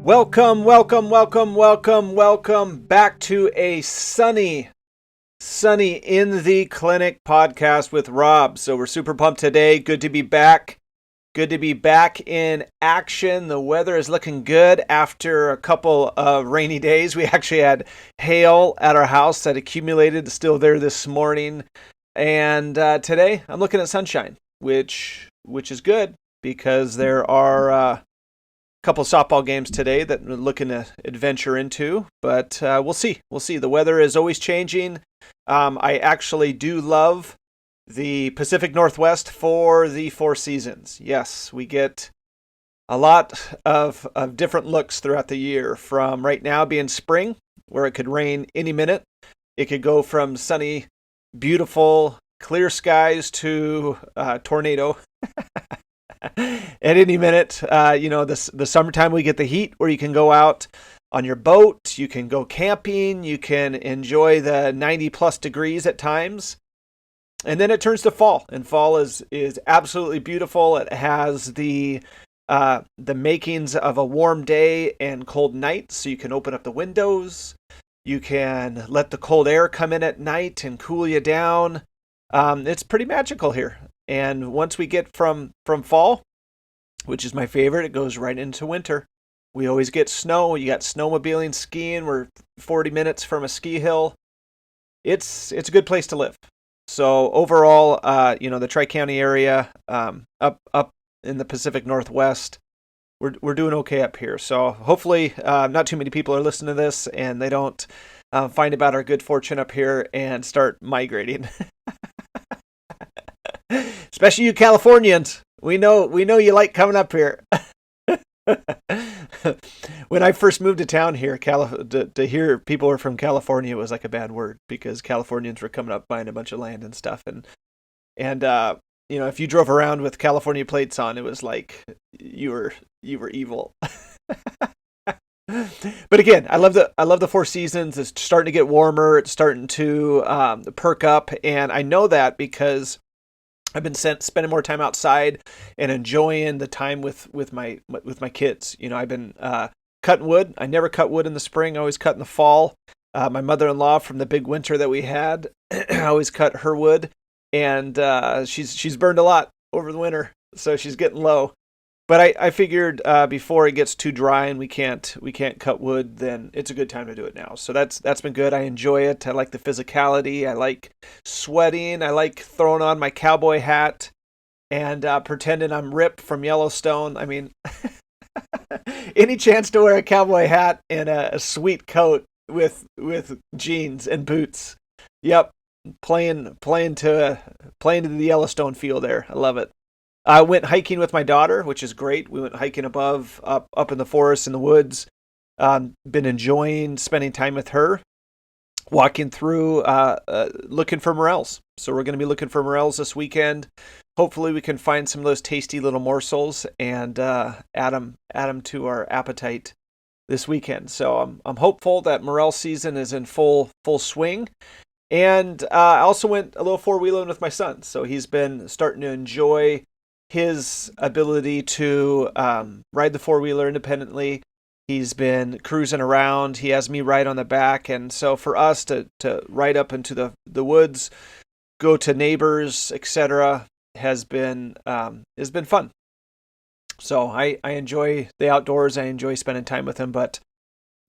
Welcome back to a sunny in the clinic podcast with Rob. So we're super pumped today. Good to be back. Good to be back in action. The weather is looking good after a couple of rainy days. We actually had hail at our house that accumulated, still there this morning. And today I'm looking at sunshine, which is good because there are couple softball games today that we're looking to adventure into, but we'll see. The weather is always changing. I actually do love the Pacific Northwest for the 4 seasons. Yes, we get a lot of different looks throughout the year, from right now being spring, where it could rain any minute. It could go from sunny, beautiful, clear skies to tornado. At any minute, the summertime we get the heat where you can go out on your boat, you can go camping, you can enjoy the 90 plus degrees at times. And then it turns to fall, and fall is absolutely beautiful. It has the makings of a warm day and cold night, so you can open up the windows. You can let the cold air come in at night and cool you down. It's pretty magical here. And once we get from fall, which is my favorite, it goes right into winter. We always get snow. You got snowmobiling, skiing. We're 40 minutes from a ski hill. It's a good place to live. So overall, the Tri-County area, up in the Pacific Northwest, we're doing okay up here. So hopefully, not too many people are listening to this, and they don't find about our good fortune up here and start migrating. Especially you Californians. We know you like coming up here. When I first moved to town here, to hear people were from California was like a bad word, because Californians were coming up buying a bunch of land and stuff, and if you drove around with California plates on, it was like you were evil. But again, I love the 4 seasons. It's starting to get warmer. It's starting to perk up, and I know that because I've been spending more time outside and enjoying the time with my kids. I've been cutting wood. I never cut wood in the spring. I always cut in the fall. My mother-in-law, from the big winter that we had, I always cut her wood, and she's burned a lot over the winter, so she's getting low. But I figured before it gets too dry and we can't cut wood, then it's a good time to do it now. So that's been good. I enjoy it. I like the physicality. I like sweating. I like throwing on my cowboy hat and pretending I'm Rip from Yellowstone. I mean, any chance to wear a cowboy hat and a sweet coat with jeans and boots. Yep, playing to the Yellowstone feel there. I love it. I went hiking with my daughter, which is great. We went hiking up in the forest, in the woods. Been enjoying spending time with her, walking through, looking for morels. So we're going to be looking for morels this weekend. Hopefully we can find some of those tasty little morsels and add them to our appetite this weekend. So I'm hopeful that morel season is in full swing. And I also went a little 4-wheeling with my son. So he's been starting to enjoy his ability to ride the 4-wheeler independently. He's been cruising around. He has me ride on the back. And so for us to ride up into the woods, go to neighbors, etc., has been fun. So I enjoy the outdoors. I enjoy spending time with him. But,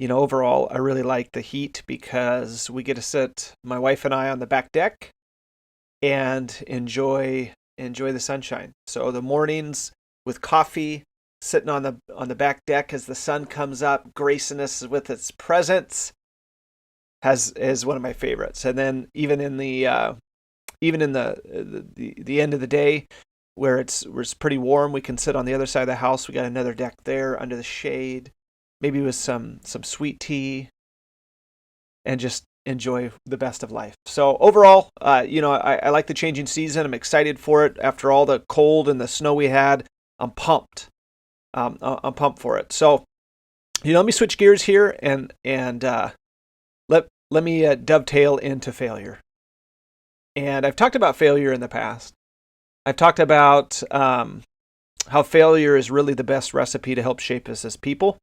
overall, I really like the heat because we get to sit, my wife and I, on the back deck and enjoy the sunshine. So the mornings with coffee, sitting on the back deck as the sun comes up, gracing us with its presence, is one of my favorites. And then even in the end of the day, where it's pretty warm, we can sit on the other side of the house. We got another deck there under the shade, maybe with some sweet tea, and just enjoy the best of life. So overall, I like the changing season. I'm excited for it. After all the cold and the snow we had, I'm pumped. I'm pumped for it. So, let me switch gears here and let me dovetail into failure. And I've talked about failure in the past. I've talked about how failure is really the best recipe to help shape us as people.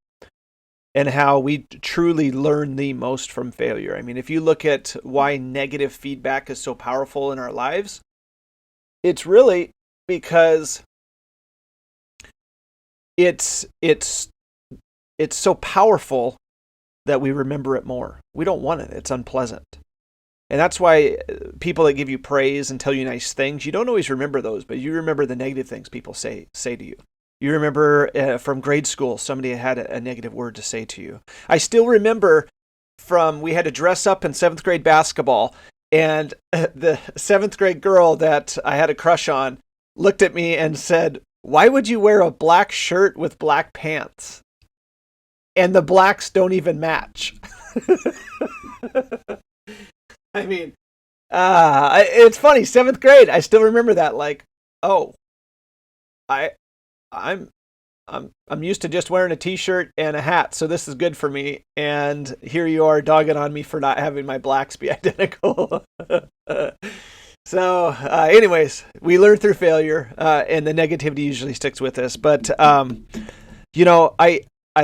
and how we truly learn the most from failure. I mean, if you look at why negative feedback is so powerful in our lives, it's really because it's so powerful that we remember it more. We don't want it. It's unpleasant. And that's why people that give you praise and tell you nice things, you don't always remember those, but you remember the negative things people say to you. You remember from grade school, somebody had a negative word to say to you. I still remember we had to dress up in 7th grade basketball, and the 7th grade girl that I had a crush on looked at me and said, "Why would you wear a black shirt with black pants? And the blacks don't even match." I mean, it's funny. 7th grade, I still remember that. Like, oh, I, I'm, I'm used to just wearing a t-shirt and a hat, so this is good for me. And here you are dogging on me for not having my blacks be identical. So, anyways, we learn through failure, and the negativity usually sticks with us. But I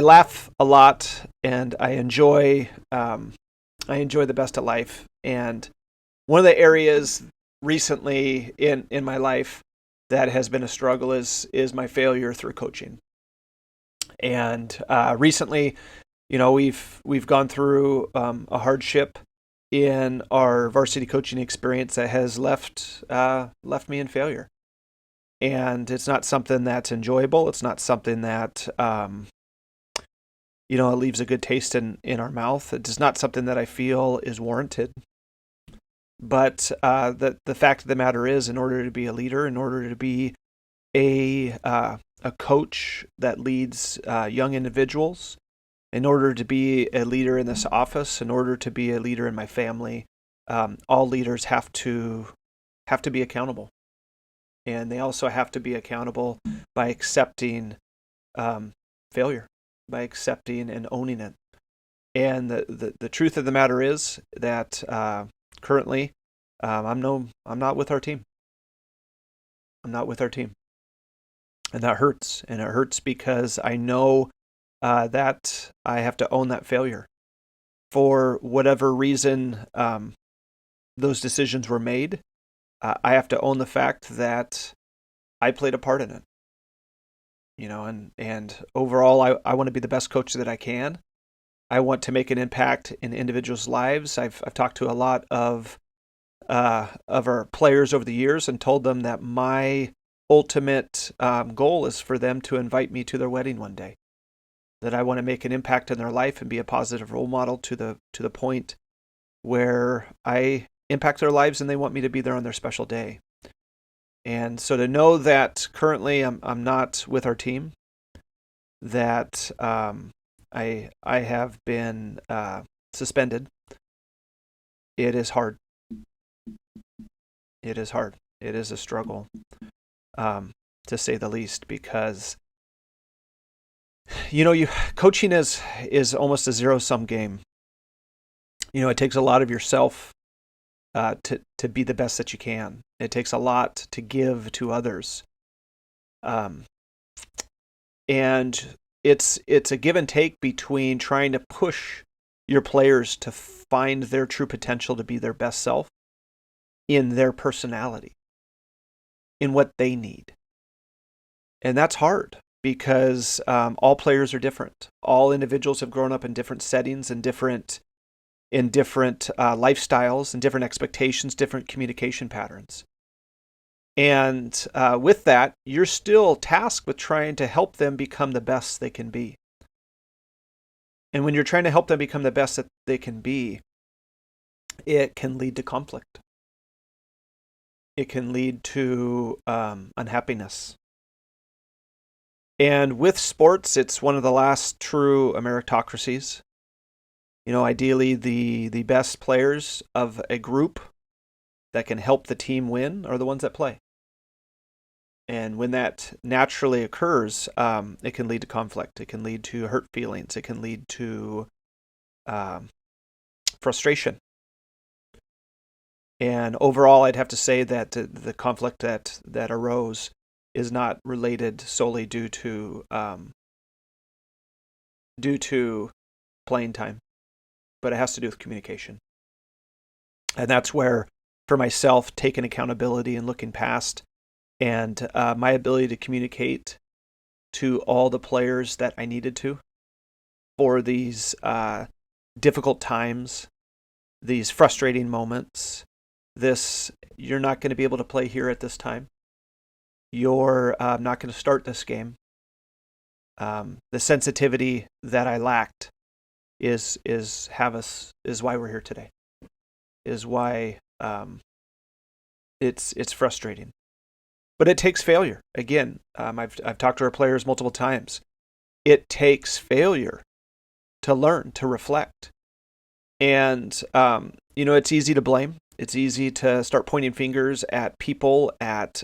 laugh a lot, and I enjoy the best of life. And one of the areas recently in my life that has been a struggle is my failure through coaching. And recently, we've gone through a hardship in our varsity coaching experience that has left me in failure. And it's not something that's enjoyable. It's not something that it leaves a good taste in our mouth. It's not something that I feel is warranted. But the fact of the matter is, in order to be a leader, in order to be a coach that leads young individuals, in order to be a leader in this office, in order to be a leader in my family, all leaders have to be accountable, and they also have to be accountable by accepting failure, by accepting and owning it. And the truth of the matter is that currently, I'm not with our team. I'm not with our team, and that hurts. And it hurts because I know that I have to own that failure. For whatever reason those decisions were made, I have to own the fact that I played a part in it. And overall, I want to be the best coach that I can. I want to make an impact in individuals' lives. I've talked to a lot of our players over the years and told them that my ultimate goal is for them to invite me to their wedding one day. That I want to make an impact in their life and be a positive role model to the point where I impact their lives and they want me to be there on their special day. And so to know that currently I'm not with our team, that I have been suspended, it is hard. It is hard. It is a struggle, to say the least, because coaching is almost a zero-sum game. It takes a lot of yourself to be the best that you can. It takes a lot to give to others, and it's a give and take between trying to push your players to find their true potential, to be their best self in their personality, in what they need. And that's hard because all players are different. All individuals have grown up in different settings and different lifestyles and different expectations, different communication patterns. And with that, you're still tasked with trying to help them become the best they can be. And when you're trying to help them become the best that they can be, it can lead to conflict. It can lead to unhappiness. And with sports, it's one of the last true meritocracies. Ideally, the best players of a group that can help the team win are the ones that play. And when that naturally occurs, it can lead to conflict. It can lead to hurt feelings. It can lead to frustration. And overall, I'd have to say that the conflict that arose is not related solely due to due to playing time, but it has to do with communication. And that's where, for myself, taking accountability and looking past, and my ability to communicate to all the players that I needed to for these difficult times, these frustrating moments. You're not going to be able to play here at this time. You're not going to start this game. The sensitivity that I lacked is why we're here today. Is why it's frustrating. But it takes failure. Again, I've talked to our players multiple times. It takes failure to learn, to reflect. And, it's easy to blame. It's easy to start pointing fingers at people, at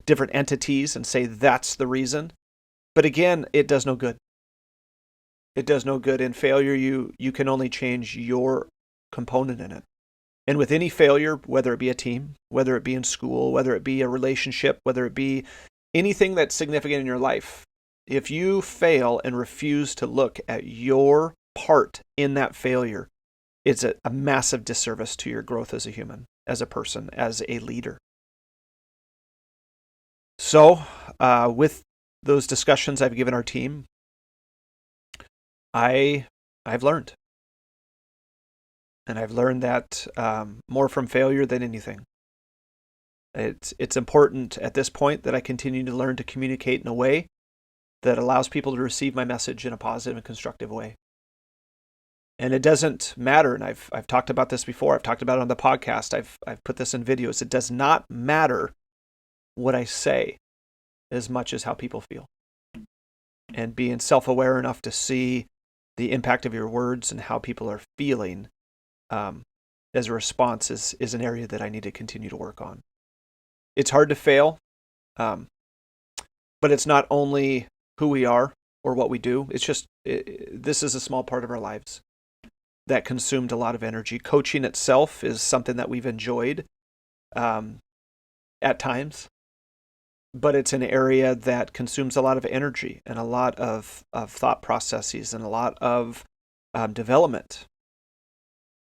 different entities, and say that's the reason. But again, it does no good. It does no good. In failure, you can only change your component in it. And with any failure, whether it be a team, whether it be in school, whether it be a relationship, whether it be anything that's significant in your life, if you fail and refuse to look at your part in that failure, it's a massive disservice to your growth as a human, as a person, as a leader. So, with those discussions I've given our team, I've learned. And I've learned that more from failure than anything. It's important at this point that I continue to learn to communicate in a way that allows people to receive my message in a positive and constructive way. And it doesn't matter, and I've talked about this before. I've talked about it on the podcast. I've put this in videos. It does not matter what I say as much as how people feel. And being self-aware enough to see the impact of your words and how people are feeling as a response is an area that I need to continue to work on. It's hard to fail, but it's not only who we are or what we do. It's just this is a small part of our lives that consumed a lot of energy. Coaching itself is something that we've enjoyed at times, but it's an area that consumes a lot of energy and a lot of thought processes and a lot of development.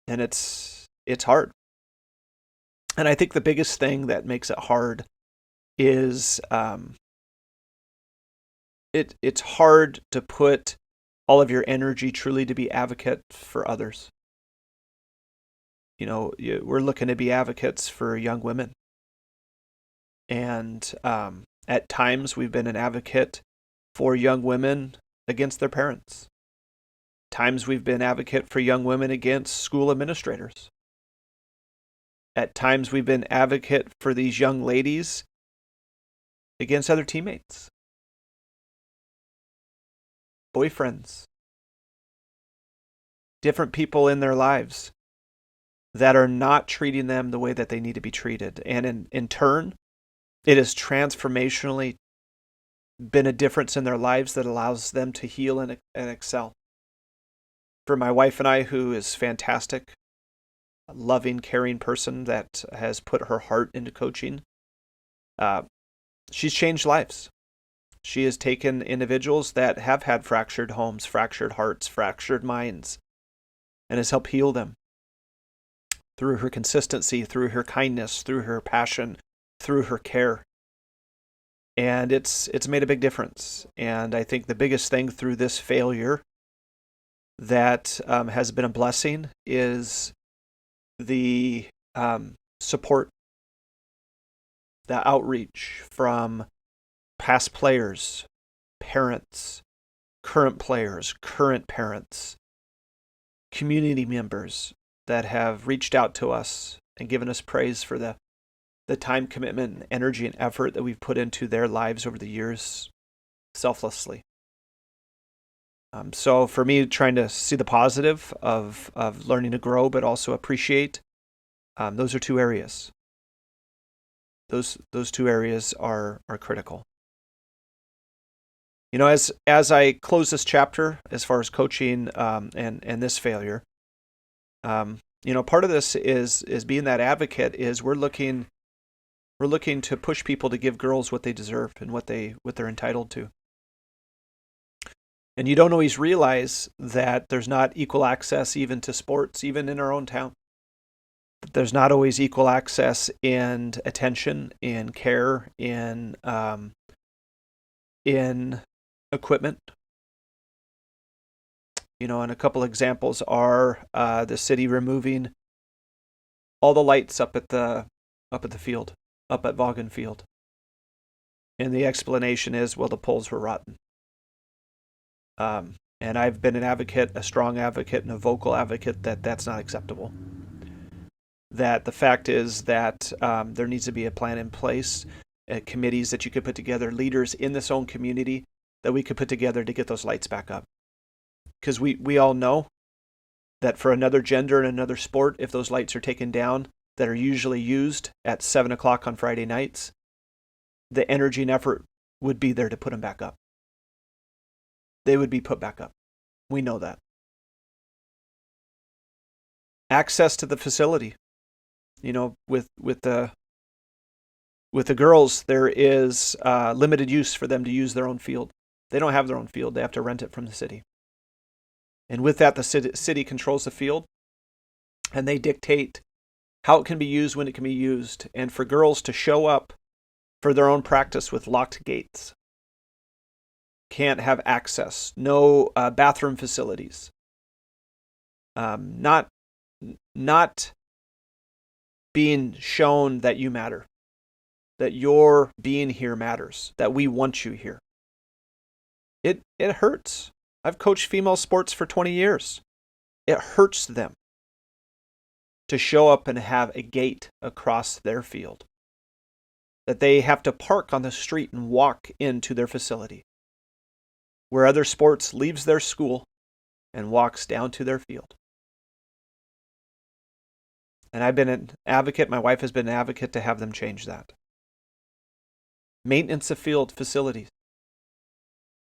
And it's hard. And I think the biggest thing that makes it hard is it's hard to put all of your energy truly to be advocate for others. We're looking to be advocates for young women. And at times we've been an advocate for young women against their parents. Times we've been advocate for young women against school administrators. At times we've been advocate for these young ladies against other teammates, boyfriends, different people in their lives that are not treating them the way that they need to be treated. And in turn, it has transformationally been a difference in their lives that allows them to heal and excel. For my wife and I, who is fantastic, a loving, caring person that has put her heart into coaching, she's changed lives. She has taken individuals that have had fractured homes, fractured hearts, fractured minds, and has helped heal them through her consistency, through her kindness, through her passion, through her care. And it's made a big difference. And I think the biggest thing through this failure that has been a blessing is the support, the outreach from past players, parents, current players, current parents, community members that have reached out to us and given us praise for the time commitment and energy and effort that we've put into their lives over the years selflessly. So for me, trying to see the positive of learning to grow, but also appreciate, those are two areas. Those two areas are critical. As I close this chapter, as far as coaching and this failure, part of this is being that advocate. Is we're looking to push people to give girls what they deserve and what they're entitled to. And you don't always realize that there's not equal access even to sports, even in our own town. There's not always equal access in attention, in care, in equipment. And a couple examples are the city removing all the lights up at the field, up at Vaughan Field. And the explanation is, well, the poles were rotten. And I've been a strong advocate and a vocal advocate that that's not acceptable. That the fact is that there needs to be a plan in place, committees that you could put together, leaders in this own community that we could put together to get those lights back up. Because we all know that for another gender and another sport, if those lights are taken down that are usually used at 7 o'clock on Friday nights, the energy and effort would be there to put them back up. They would be put back up. We know that. Access to the facility. With the girls, there is limited use for them to use their own field. They don't have their own field. They have to rent it from the city. And with that, the city controls the field, and they dictate how it can be used, when it can be used, and for girls to show up for their own practice with locked gates. Can't have access. No bathroom facilities. Not being shown that you matter, that your being here matters, that we want you here. It hurts. I've coached female sports for 20 years. It hurts them to show up and have a gate across their field, that they have to park on the street and walk into their facility, where other sports leaves their school and walks down to their field. And I've been an advocate, my wife has been an advocate to have them change that. Maintenance of field facilities.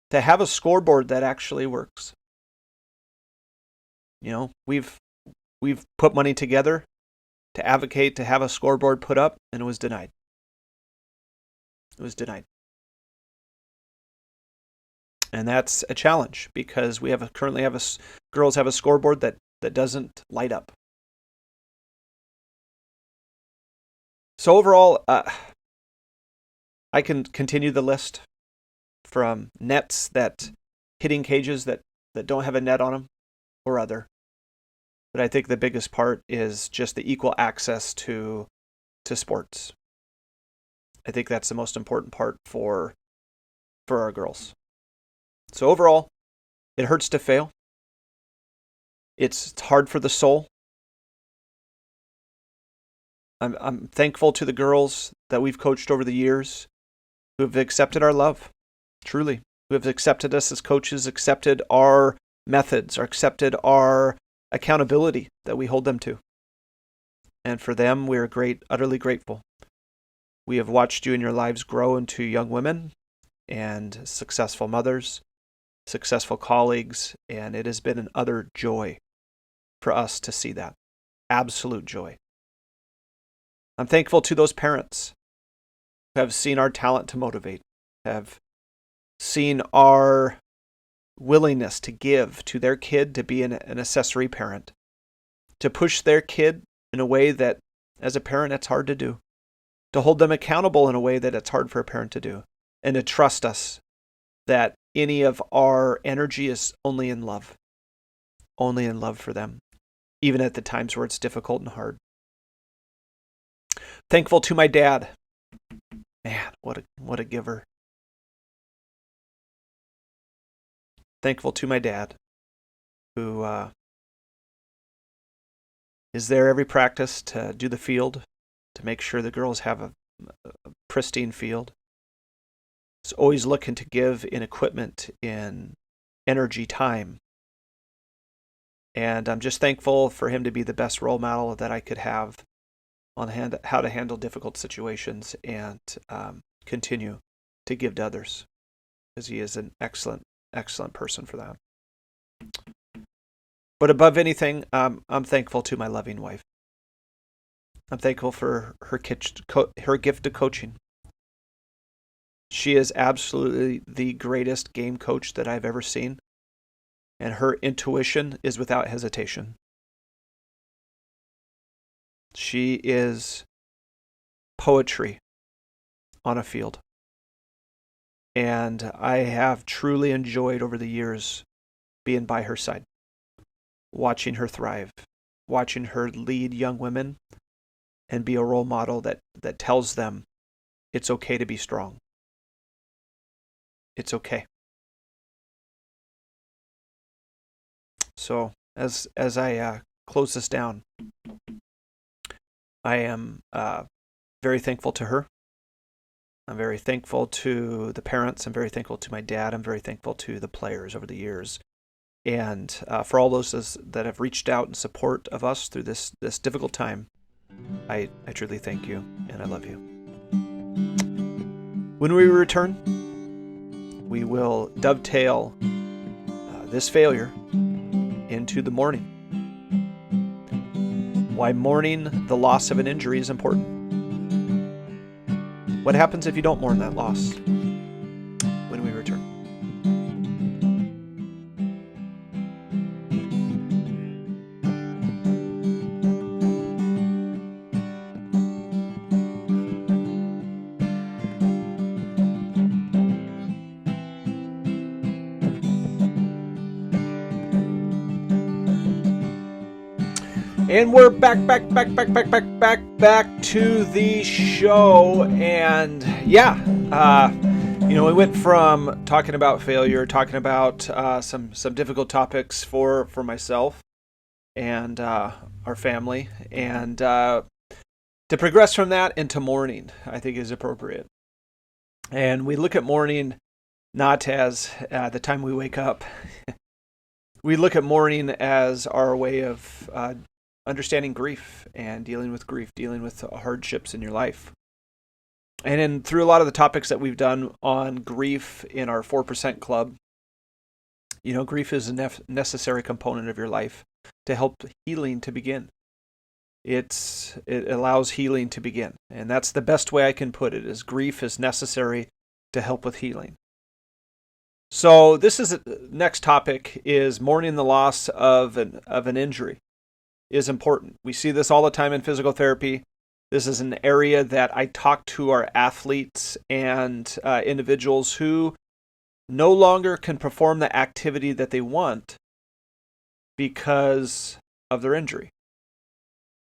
To have a scoreboard that actually works. We've put money together to advocate to have a scoreboard put up, and it was denied. It was denied. And that's a challenge because we currently have girls have a scoreboard that doesn't light up. So overall, I can continue the list from nets hitting cages that don't have a net on them or other. But I think the biggest part is just the equal access to sports. I think that's the most important part for our girls. So overall, it hurts to fail. It's hard for the soul. I'm thankful to the girls that we've coached over the years who have accepted our love, truly, who have accepted us as coaches, accepted our methods, or accepted our accountability that we hold them to. And for them, we are utterly grateful. We have watched you in your lives grow into young women and successful mothers, successful colleagues, and it has been an utter joy for us to see that. Absolute joy. I'm thankful to those parents who have seen our talent to motivate, have seen our willingness to give to their kid to be an accessory parent, to push their kid in a way that, as a parent, it's hard to do, to hold them accountable in a way that it's hard for a parent to do, and to trust us that any of our energy is only in love for them, even at the times where it's difficult and hard. Thankful to my dad. Man, what a giver. Thankful to my dad, who is there every practice to do the field, to make sure the girls have a pristine field. Is always looking to give in equipment, in energy, time. And I'm just thankful for him to be the best role model that I could have on how to handle difficult situations and continue to give to others, because he is an excellent person for that. But above anything, I'm thankful to my loving wife. I'm thankful for her gift of coaching. She is absolutely the greatest game coach that I've ever seen. and her intuition is without hesitation. She is poetry on a field. And I have truly enjoyed over the years being by her side, watching her thrive, watching her lead young women and be a role model that tells them it's okay to be strong. It's okay. So as I close this down, I am very thankful to her. I'm very thankful to the parents. I'm very thankful to my dad. I'm very thankful to the players over the years. And for all those that have reached out in support of us through this difficult time, I truly thank you, and I love you. When we return, we will dovetail this failure into the mourning. Why mourning the loss of an injury is important. What happens if you don't mourn that loss? When we return. And we're back to the show. And we went from talking about failure, talking about some difficult topics for myself and our family, and to progress from that into mourning, I think is appropriate. And we look at mourning not as the time we wake up. We look at mourning as our way of understanding grief and dealing with grief, dealing with hardships in your life. And through a lot of the topics that we've done on grief in our 4% club, grief is a necessary component of your life to help healing to begin. It allows healing to begin. And that's the best way I can put it, is grief is necessary to help with healing. So next topic is mourning the loss of an injury. Is important. We see this all the time in physical therapy. This is an area that I talk to our athletes and individuals who no longer can perform the activity that they want because of their injury.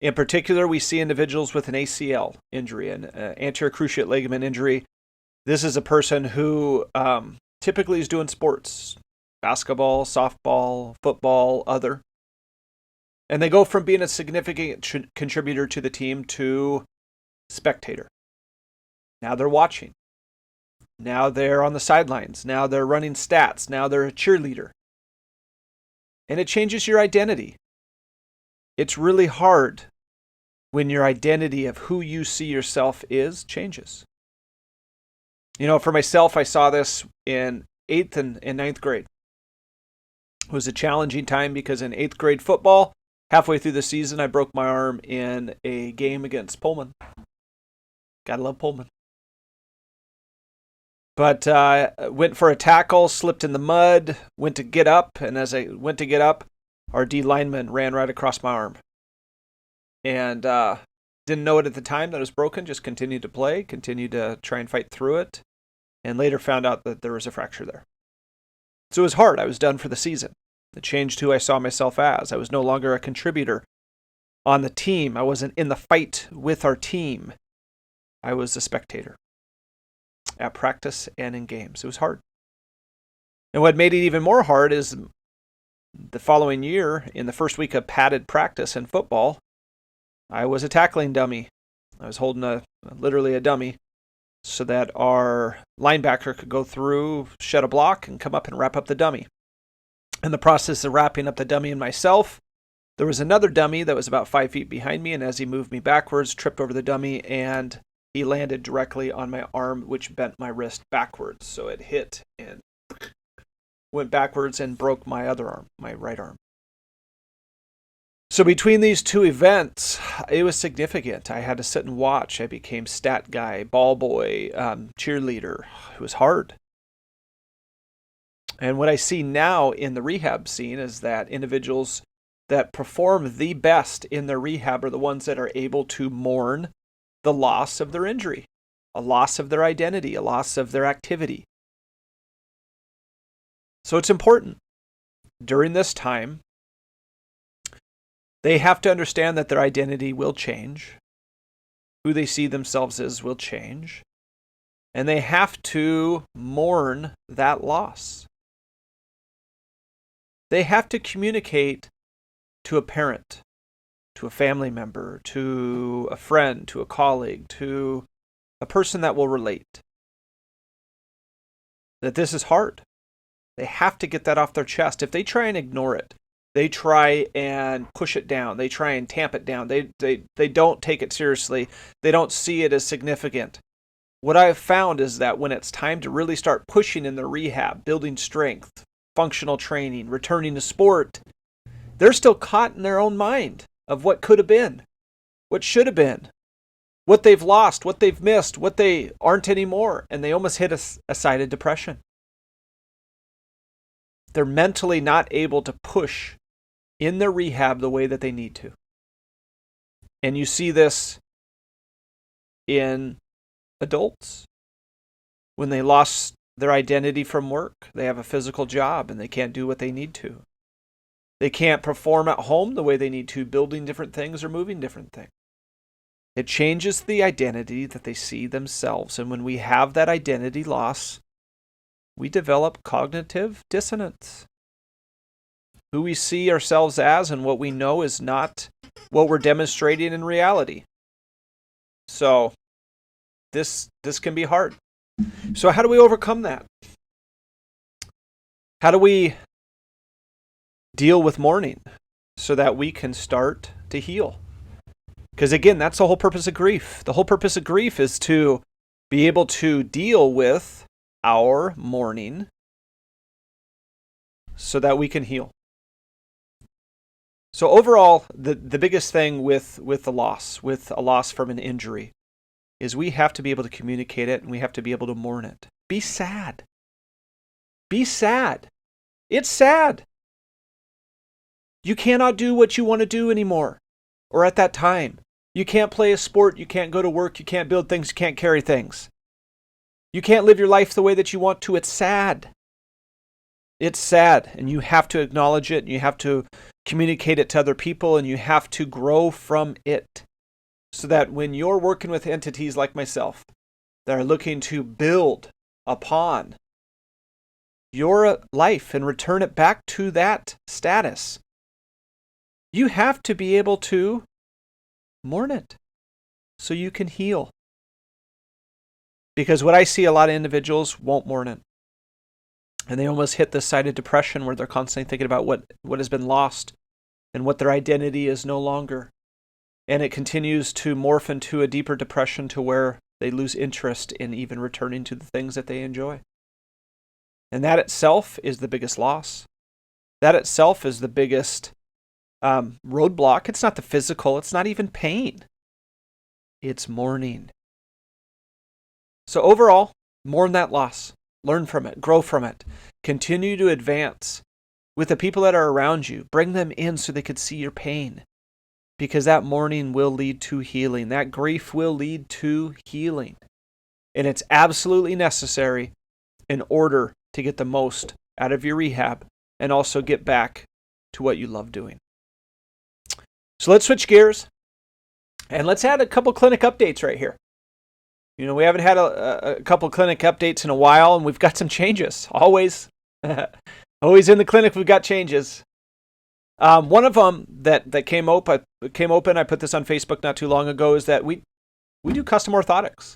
In particular, we see individuals with an ACL injury, an anterior cruciate ligament injury. This is a person who typically is doing sports, basketball, softball, football, other. And they go from being a significant contributor to the team to spectator. Now they're watching. Now they're on the sidelines. Now they're running stats. Now they're a cheerleader. And it changes your identity. It's really hard when your identity of who you see yourself is changes. For myself, I saw this in 8th and 9th grade. It was a challenging time because in 8th grade football, halfway through the season, I broke my arm in a game against Pullman. Gotta love Pullman. But went for a tackle, slipped in the mud, went to get up, and as I went to get up, our D lineman ran right across my arm. And didn't know it at the time that it was broken, just continued to play, continued to try and fight through it, and later found out that there was a fracture there. So it was hard. I was done for the season. It changed who I saw myself as. I was no longer a contributor on the team. I wasn't in the fight with our team. I was a spectator at practice and in games. It was hard. And what made it even more hard is the following year, in the first week of padded practice in football, I was a tackling dummy. I was holding literally a dummy so that our linebacker could go through, shed a block, and come up and wrap up the dummy. In the process of wrapping up the dummy and myself, there was another dummy that was about 5 feet behind me, and as he moved me backwards, tripped over the dummy, and he landed directly on my arm, which bent my wrist backwards. So it hit and went backwards and broke my other arm, my right arm. So between these two events, it was significant. I had to sit and watch. I became stat guy, ball boy, cheerleader. It was hard. And what I see now in the rehab scene is that individuals that perform the best in their rehab are the ones that are able to mourn the loss of their injury, a loss of their identity, a loss of their activity. So it's important during this time, they have to understand that their identity will change, who they see themselves as will change, and they have to mourn that loss. They have to communicate to a parent, to a family member, to a friend, to a colleague, to a person that will relate, that this is hard. They have to get that off their chest. If they try and ignore it, they try and push it down, they try and tamp it down, they don't take it seriously, they don't see it as significant. What I've found is that when it's time to really start pushing in their rehab, building strength, functional training, returning to sport, they're still caught in their own mind of what could have been, what should have been, what they've lost, what they've missed, what they aren't anymore, and they almost hit a side of depression. They're mentally not able to push in their rehab the way that they need to. And you see this in adults. When they lost their identity from work, they have a physical job and they can't do what they need to. They can't perform at home the way they need to, building different things or moving different things. It changes the identity that they see themselves. And when we have that identity loss, we develop cognitive dissonance. Who we see ourselves as and what we know is not what we're demonstrating in reality. So this can be hard. So how do we overcome that? How do we deal with mourning so that we can start to heal? Because again, that's the whole purpose of grief. The whole purpose of grief is to be able to deal with our mourning so that we can heal. So overall, the biggest thing with a loss from an injury, is we have to be able to communicate it and we have to be able to mourn it. Be sad. Be sad. It's sad. You cannot do what you want to do anymore, or at that time. You can't play a sport, you can't go to work, you can't build things, you can't carry things. You can't live your life the way that you want to. It's sad. It's sad, and you have to acknowledge it, and you have to communicate it to other people, and you have to grow from it. So that when you're working with entities like myself that are looking to build upon your life and return it back to that status, you have to be able to mourn it so you can heal. Because what I see, a lot of individuals won't mourn it. And they almost hit this side of depression where they're constantly thinking about what has been lost and what their identity is no longer. And it continues to morph into a deeper depression to where they lose interest in even returning to the things that they enjoy. And that itself is the biggest loss. That itself is the biggest roadblock. It's not the physical. It's not even pain. It's mourning. So overall, mourn that loss. Learn from it. Grow from it. Continue to advance with the people that are around you. Bring them in so they could see your pain. Because that mourning will lead to healing. That grief will lead to healing. And it's absolutely necessary in order to get the most out of your rehab and also get back to what you love doing. So let's switch gears and let's add a couple clinic updates right here. You know, we haven't had a couple clinic updates in a while, and we've got some changes. Always in the clinic, we've got changes. One of them that came open, I put this on Facebook not too long ago, is that we do custom orthotics.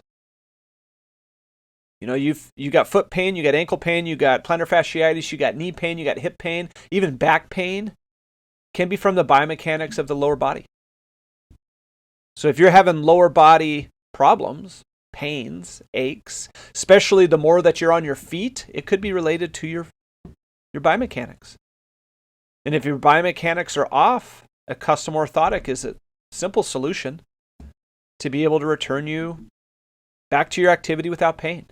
You know, you got foot pain, you got ankle pain, you got plantar fasciitis, you got knee pain, you got hip pain, even back pain can be from the biomechanics of the lower body. So if you're having lower body problems, pains, aches, especially the more that you're on your feet, it could be related to your biomechanics. And if your biomechanics are off, a custom orthotic is a simple solution to be able to return you back to your activity without pain.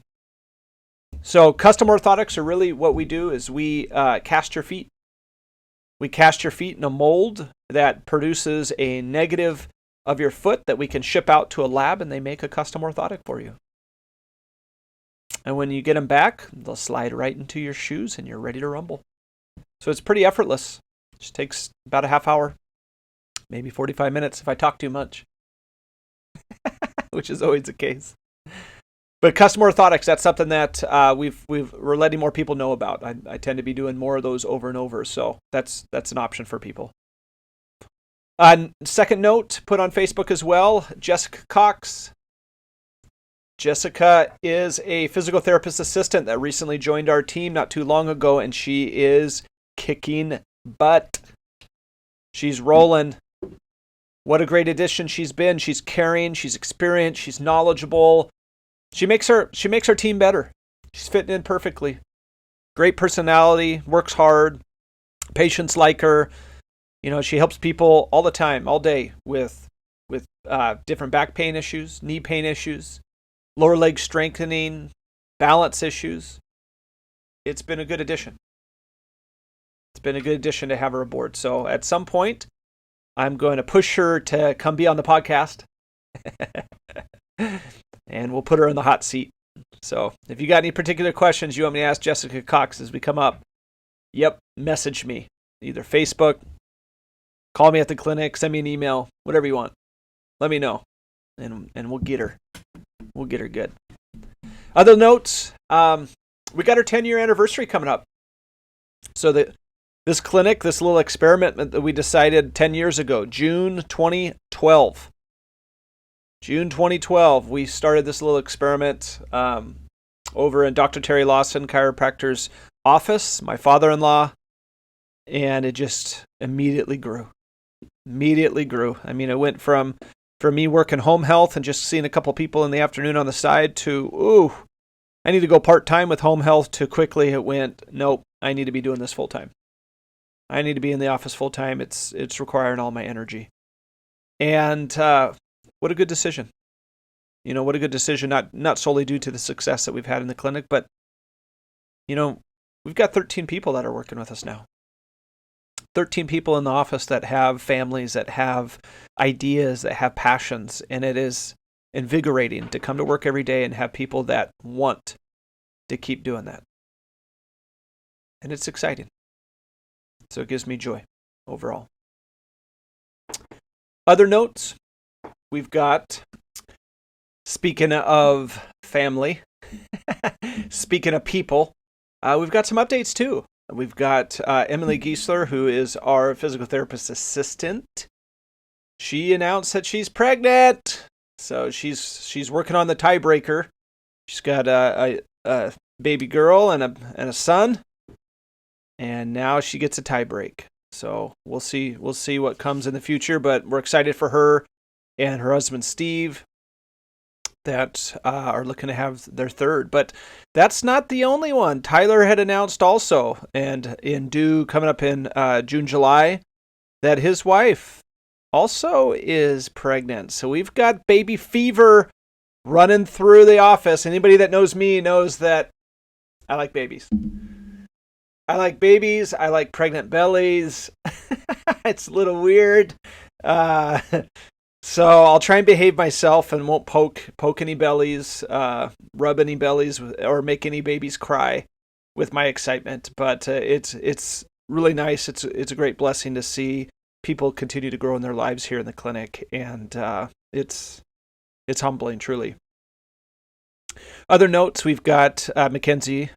So custom orthotics are really what we do is we cast your feet. We cast your feet in a mold that produces a negative of your foot that we can ship out to a lab, and they make a custom orthotic for you. And when you get them back, they'll slide right into your shoes and you're ready to rumble. So it's pretty effortless. It just takes about a half hour, maybe 45 minutes if I talk too much, which is always the case. But custom orthotics, that's something that we're letting more people know about. I tend to be doing more of those over and over, so that's an option for people. Second note, put on Facebook as well, Jessica Cox. Jessica is a physical therapist assistant that recently joined our team not too long ago, and she is kicking butt. She's rolling. What a great addition she's been. She's caring, she's experienced, she's knowledgeable. She makes our team better. She's fitting in perfectly. Great personality, works hard. Patients like her. You know, she helps people all the time, all day with different back pain issues, knee pain issues, lower leg strengthening, balance issues. It's been a good addition. It's been a good addition to have her aboard. So at some point, I'm going to push her to come be on the podcast. And we'll put her in the hot seat. So if you got any particular questions you want me to ask Jessica Cox as we come up, message me. Either Facebook, call me at the clinic, send me an email, whatever you want. Let me know. And we'll get her. We'll get her good. Other notes, we got our 10-year anniversary coming up. So this clinic, this little experiment that we decided 10 years ago, June 2012. June 2012, we started this little experiment over in Dr. Terry Lawson, chiropractor's office, my father-in-law, and it just immediately grew. I mean, it went from me working home health and just seeing a couple people in the afternoon on the side to, I need to go part-time with home health, to quickly it went, nope, I need to be doing this full-time. I need to be in the office full-time. It's requiring all my energy. And what a good decision. You know, what a good decision, not solely due to the success that we've had in the clinic, but, you know, we've got 13 people that are working with us now. 13 people in the office that have families, that have ideas, that have passions, and it is invigorating to come to work every day and have people that want to keep doing that. And it's exciting. So it gives me joy overall. Other notes, we've got, speaking of family, speaking of people, we've got some updates too. We've got Emily Giesler, who is our physical therapist assistant. She announced that she's pregnant. So she's working on the tiebreaker. She's got a baby girl and a son. And now she gets a tie break. So we'll see what comes in the future, but we're excited for her and her husband Steve that are looking to have their third. But that's not the only one. Tyler had announced also, and coming up in June, July, that his wife also is pregnant. So we've got baby fever running through the office. Anybody that knows me knows that I like babies. I like pregnant bellies. It's a little weird. So I'll try and behave myself and won't poke any bellies, rub any bellies, or make any babies cry with my excitement. But it's really nice. It's a great blessing to see people continue to grow in their lives here in the clinic, and it's humbling, truly. Other notes, we've got Mackenzie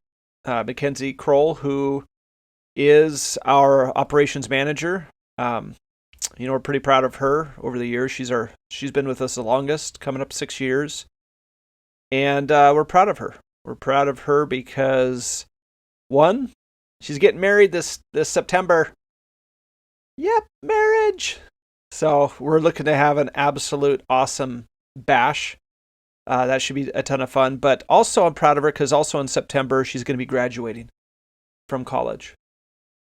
Kroll, who is our operations manager. We're pretty proud of her over the years. She's been with us the longest, coming up 6 years. And we're proud of her. We're proud of her because, one, she's getting married this September. Yep, marriage. So we're looking to have an absolute awesome bash. That should be a ton of fun. But also I'm proud of her because also in September, she's going to be graduating from college.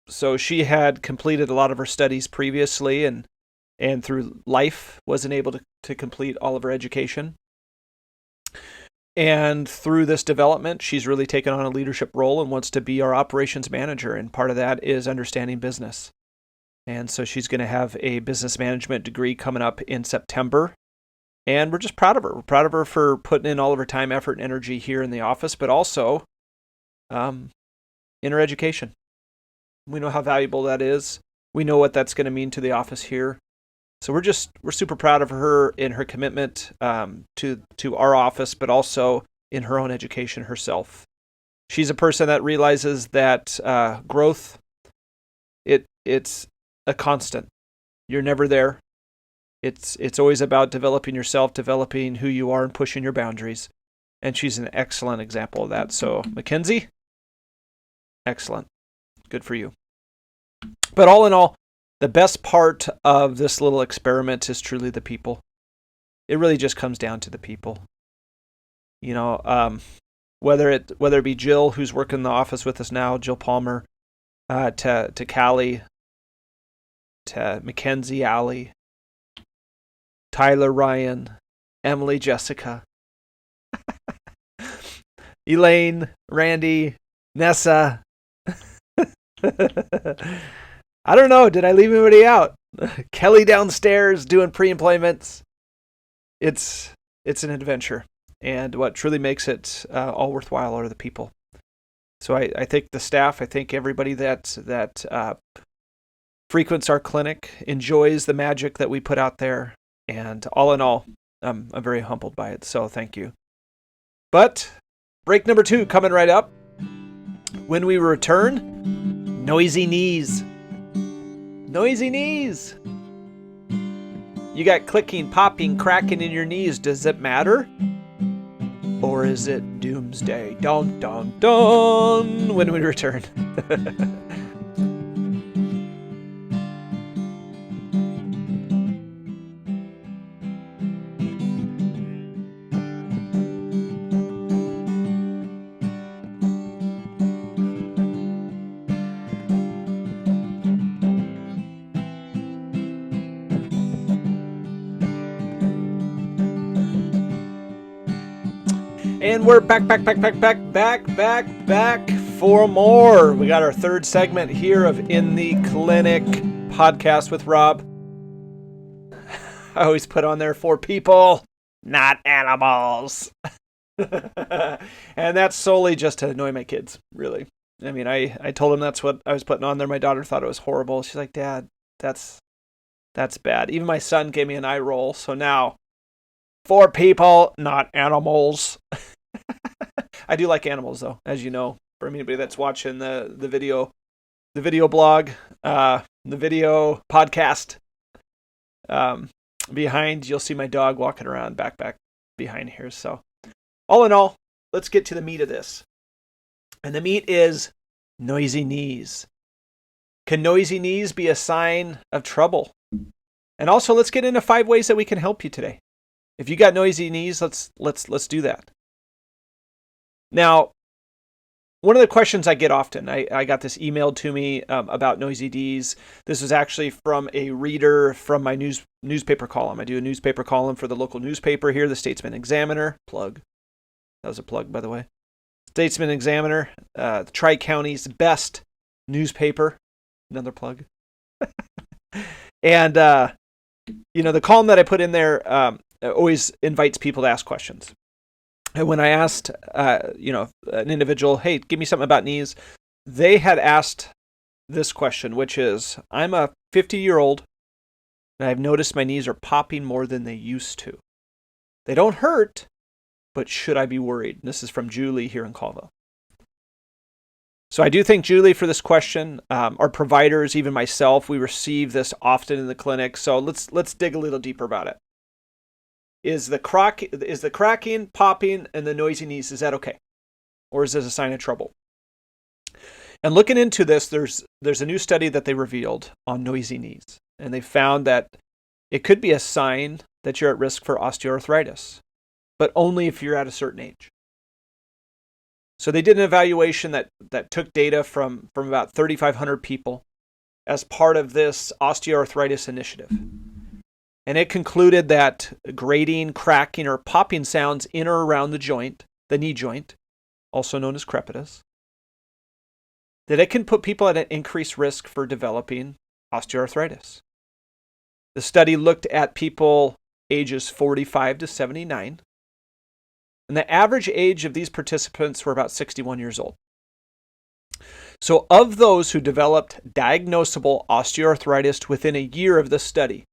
So she had completed a lot of her studies previously and through life wasn't able to complete all of her education. And through this development, she's really taken on a leadership role and wants to be our operations manager. And part of that is understanding business. And so she's going to have a business management degree coming up in September. And we're just proud of her. We're proud of her for putting in all of her time, effort, and energy here in the office, but also in her education. We know how valuable that is. We know what that's going to mean to the office here. So we're super proud of her in her commitment to our office, but also in her own education herself. She's a person that realizes that growth, it's a constant. You're never there. It's always about developing yourself, developing who you are, and pushing your boundaries. And she's an excellent example of that. So Mackenzie, excellent. Good for you. But all in all, the best part of this little experiment is truly the people. It really just comes down to the people. You know, whether it be Jill, who's working in the office with us now, Jill Palmer, to Callie, to Mackenzie, Allie, Tyler, Ryan, Emily, Jessica, Elaine, Randy, Nessa. I don't know. Did I leave anybody out? Kelly downstairs doing pre-employments. It's an adventure. And what truly makes it all worthwhile are the people. So I thank the staff. I thank everybody that frequents our clinic, enjoys the magic that we put out there. And all in all, I'm very humbled by it. So thank you. But break number 2 coming right up. When we return, noisy knees. Noisy knees. You got clicking, popping, cracking in your knees. Does it matter? Or is it doomsday? Dun, dun, dun. When we return. And we're back for more. We got our third segment here of In the Clinic podcast with Rob. I always put on there for people, not animals. And that's solely just to annoy my kids, really. I mean, I told them that's what I was putting on there. My daughter thought it was horrible. She's like, Dad, that's bad. Even my son gave me an eye roll. So now, for people, not animals. I do like animals, though, as you know. For anybody that's watching the video blog, the video podcast, behind, you'll see my dog walking around back behind here. So, all in all, let's get to the meat of this. And the meat is noisy knees. Can noisy knees be a sign of trouble? And also, let's get into 5 ways that we can help you today. If you got noisy knees, let's do that. Now, one of the questions I get often, I got this emailed to me about noisy knees. This was actually from a reader from my newspaper column. I do a newspaper column for the local newspaper here, the Statesman Examiner. Plug. That was a plug, by the way. Statesman Examiner, the Tri-County's best newspaper. Another plug. And, the column that I put in there always invites people to ask questions. And when I asked, an individual, hey, give me something about knees, they had asked this question, which is, I'm a 50-year-old, and I've noticed my knees are popping more than they used to. They don't hurt, but should I be worried? And this is from Julie here in Colville. So I do thank Julie for this question. Our providers, even myself, we receive this often in the clinic. So let's dig a little deeper about it. Is the cracking, popping, and the noisy knees, is that okay? Or is this a sign of trouble? And looking into this, there's a new study that they revealed on noisy knees. And they found that it could be a sign that you're at risk for osteoarthritis, but only if you're at a certain age. So they did an evaluation that took data from about 3,500 people as part of this osteoarthritis initiative. And it concluded that grating, cracking, or popping sounds in or around the joint, the knee joint, also known as crepitus, that it can put people at an increased risk for developing osteoarthritis. The study looked at people ages 45 to 79, and the average age of these participants were about 61 years old. So of those who developed diagnosable osteoarthritis within a year of the study,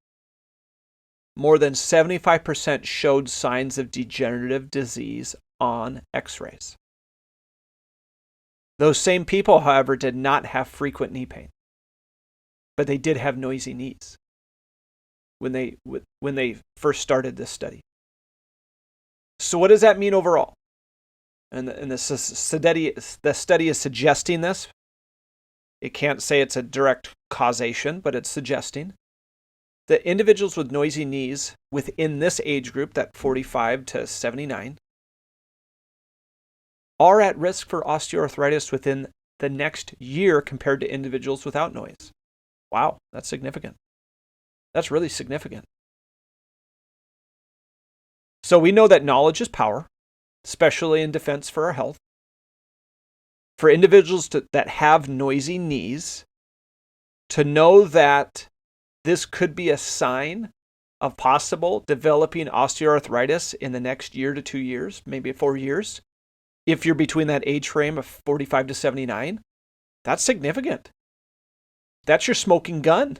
more than 75% showed signs of degenerative disease on x-rays. Those same people, however, did not have frequent knee pain, but they did have noisy knees when they first started this study. So what does that mean overall? And the study is suggesting this. It can't say it's a direct causation, but it's suggesting that individuals with noisy knees within this age group, that 45 to 79, are at risk for osteoarthritis within the next year compared to individuals without noise. Wow, that's significant. That's really significant. So we know that knowledge is power, especially in defense for our health. For individuals that have noisy knees, to know that this could be a sign of possible developing osteoarthritis in the next year to 2 years, maybe 4 years, if you're between that age frame of 45 to 79, that's significant. That's your smoking gun.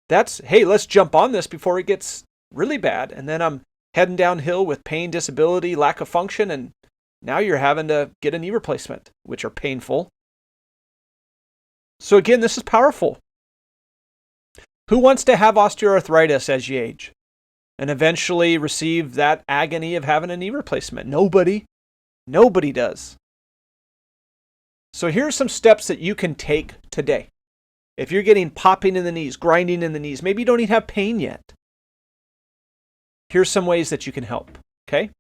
That's, hey, let's jump on this before it gets really bad. And then I'm heading downhill with pain, disability, lack of function, and now you're having to get a knee replacement, which are painful. So again, this is powerful. Who wants to have osteoarthritis as you age and eventually receive that agony of having a knee replacement? Nobody. Nobody does. So here are some steps that you can take today. If you're getting popping in the knees, grinding in the knees, maybe you don't even have pain yet. Here's some ways that you can help, okay?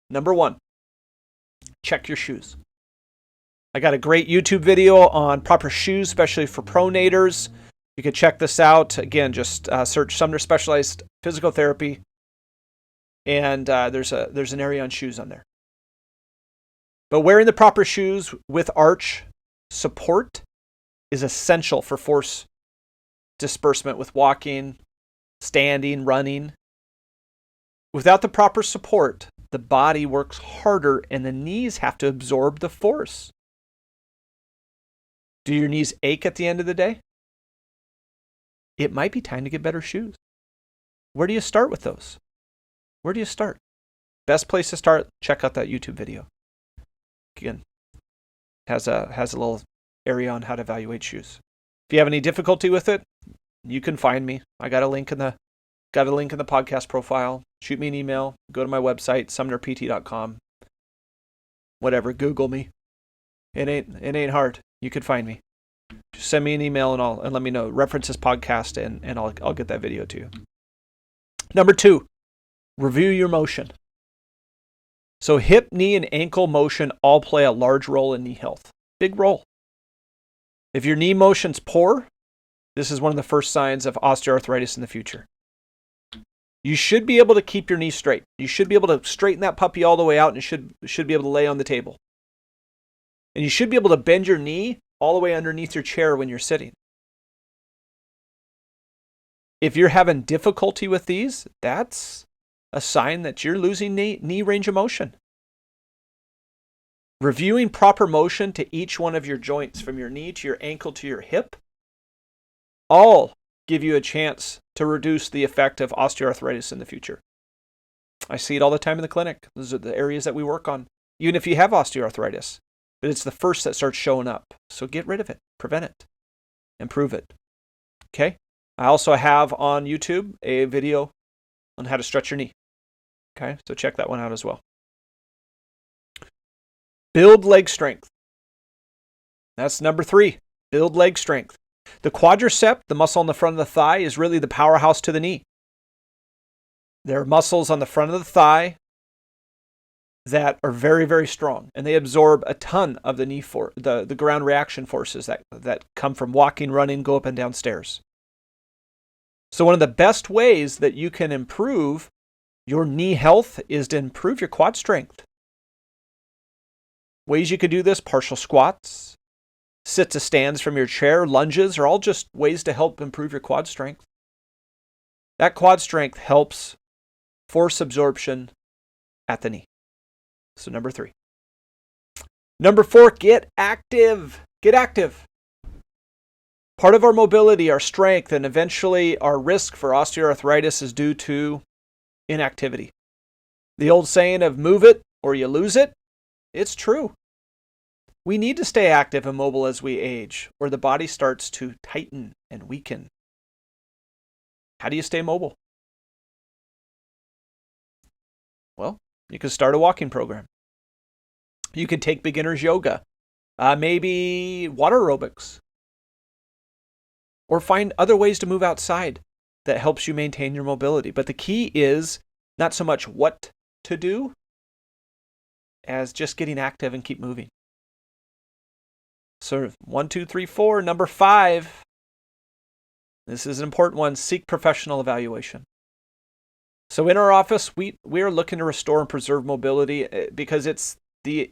Number 1, check your shoes. I got a great YouTube video on proper shoes, especially for pronators. You can check this out. Again, just search Sumner Specialized Physical Therapy, and there's an area on shoes on there. But wearing the proper shoes with arch support is essential for force disbursement with walking, standing, running. Without the proper support, the body works harder and the knees have to absorb the force. Do your knees ache at the end of the day? It might be time to get better shoes. Where do you start with those? Where do you start? Best place to start, check out that YouTube video. Again, has a little area on how to evaluate shoes. If you have any difficulty with it, you can find me. I got a link in the podcast profile. Shoot me an email. Go to my website, sumnerpt.com. Whatever, Google me. It ain't hard. You could find me. Just send me an email and let me know. Reference this podcast and I'll get that video to you. Number 2, review your motion. So hip, knee, and ankle motion all play a large role in knee health. Big role. If your knee motion's poor, this is one of the first signs of osteoarthritis in the future. You should be able to keep your knee straight. You should be able to straighten that puppy all the way out and should be able to lay on the table. And you should be able to bend your knee all the way underneath your chair when you're sitting. If you're having difficulty with these, that's a sign that you're losing knee range of motion. Reviewing proper motion to each one of your joints, from your knee to your ankle to your hip, all give you a chance to reduce the effect of osteoarthritis in the future. I see it all the time in the clinic. Those are the areas that we work on, even if you have osteoarthritis. But it's the first that starts showing up. So get rid of it, prevent it, improve it. Okay? I also have on YouTube a video on how to stretch your knee. Okay? So check that one out as well. Build leg strength. That's number 3. Build leg strength. The quadricep, the muscle on the front of the thigh, is really the powerhouse to the knee. There are muscles on the front of the thigh that are very, very strong, and they absorb a ton of the knee the ground reaction forces that come from walking, running, go up and down stairs. So one of the best ways that you can improve your knee health is to improve your quad strength. Ways you could do this: partial squats, sit to stands from your chair, lunges are all just ways to help improve your quad strength. That quad strength helps force absorption at the knee. So number 3. Number 4, get active. Get active. Part of our mobility, our strength, and eventually our risk for osteoarthritis is due to inactivity. The old saying of move it or you lose it, it's true. We need to stay active and mobile as we age, or the body starts to tighten and weaken. How do you stay mobile? Well, you can start a walking program. You could take beginner's yoga, maybe water aerobics, or find other ways to move outside that helps you maintain your mobility. But the key is not so much what to do as just getting active and keep moving. So 1, 2, 3, 4. Number 5. This is an important one. Seek professional evaluation. So in our office, we are looking to restore and preserve mobility because it's the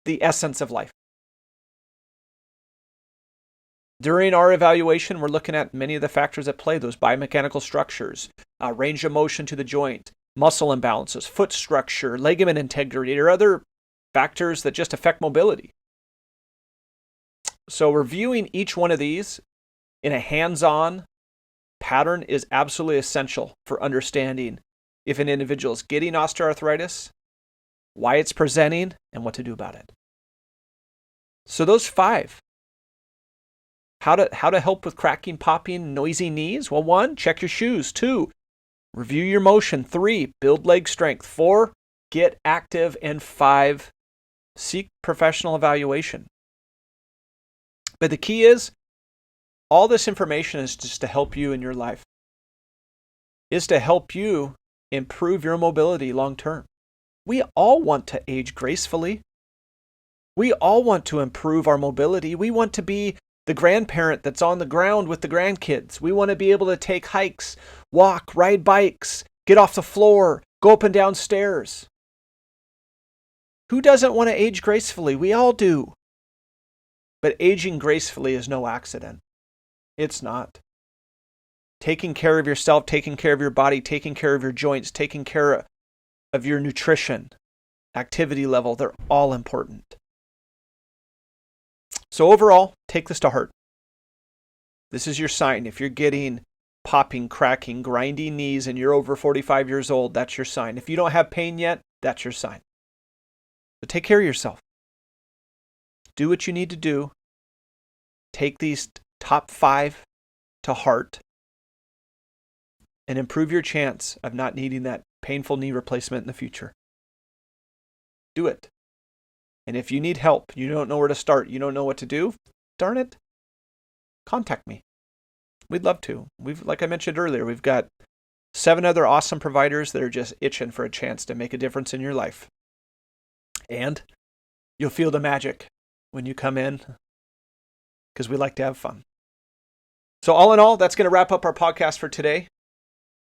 essence of life. During our evaluation, we're looking at many of the factors at play, those biomechanical structures, range of motion to the joint, muscle imbalances, foot structure, ligament integrity, or other factors that just affect mobility. So reviewing each one of these in a hands-on pattern is absolutely essential for understanding if an individual is getting osteoarthritis, why it's presenting, and what to do about it. So those 5. How to help with cracking, popping, noisy knees? Well, 1, check your shoes. 2, review your motion. 3, build leg strength. 4, get active. And 5, seek professional evaluation. But the key is, all this information is just to help you in your life. Is to help you improve your mobility long term. We all want to age gracefully. We all want to improve our mobility. We want to be the grandparent that's on the ground with the grandkids. We want to be able to take hikes, walk, ride bikes, get off the floor, go up and down stairs. Who doesn't want to age gracefully? We all do. But aging gracefully is no accident. It's not. Taking care of yourself, taking care of your body, taking care of your joints, taking care of your nutrition, activity level, they're all important. So overall, take this to heart. This is your sign. If you're getting popping, cracking, grinding knees and you're over 45 years old, that's your sign. If you don't have pain yet, that's your sign. But take care of yourself. Do what you need to do. Take these top 5 to heart and improve your chance of not needing that painful knee replacement in the future. Do it. And if you need help, you don't know where to start, you don't know what to do, darn it, contact me. We'd love to. Like I mentioned earlier, we've got 7 other awesome providers that are just itching for a chance to make a difference in your life. And you'll feel the magic when you come in, because we like to have fun. So all in all, that's going to wrap up our podcast for today.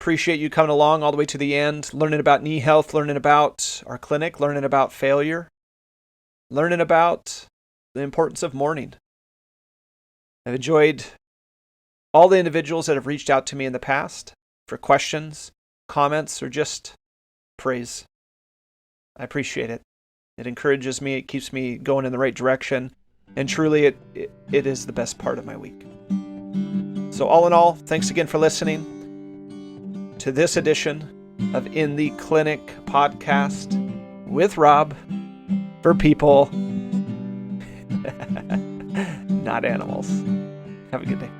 Appreciate you coming along all the way to the end, learning about knee health, learning about our clinic, learning about failure, learning about the importance of mourning. I've enjoyed all the individuals that have reached out to me in the past for questions, comments, or just praise. I appreciate it. It encourages me. It keeps me going in the right direction. And truly, it is the best part of my week. So all in all, thanks again for listening to this edition of In the Clinic podcast with Rob, for people, not animals. Have a good day.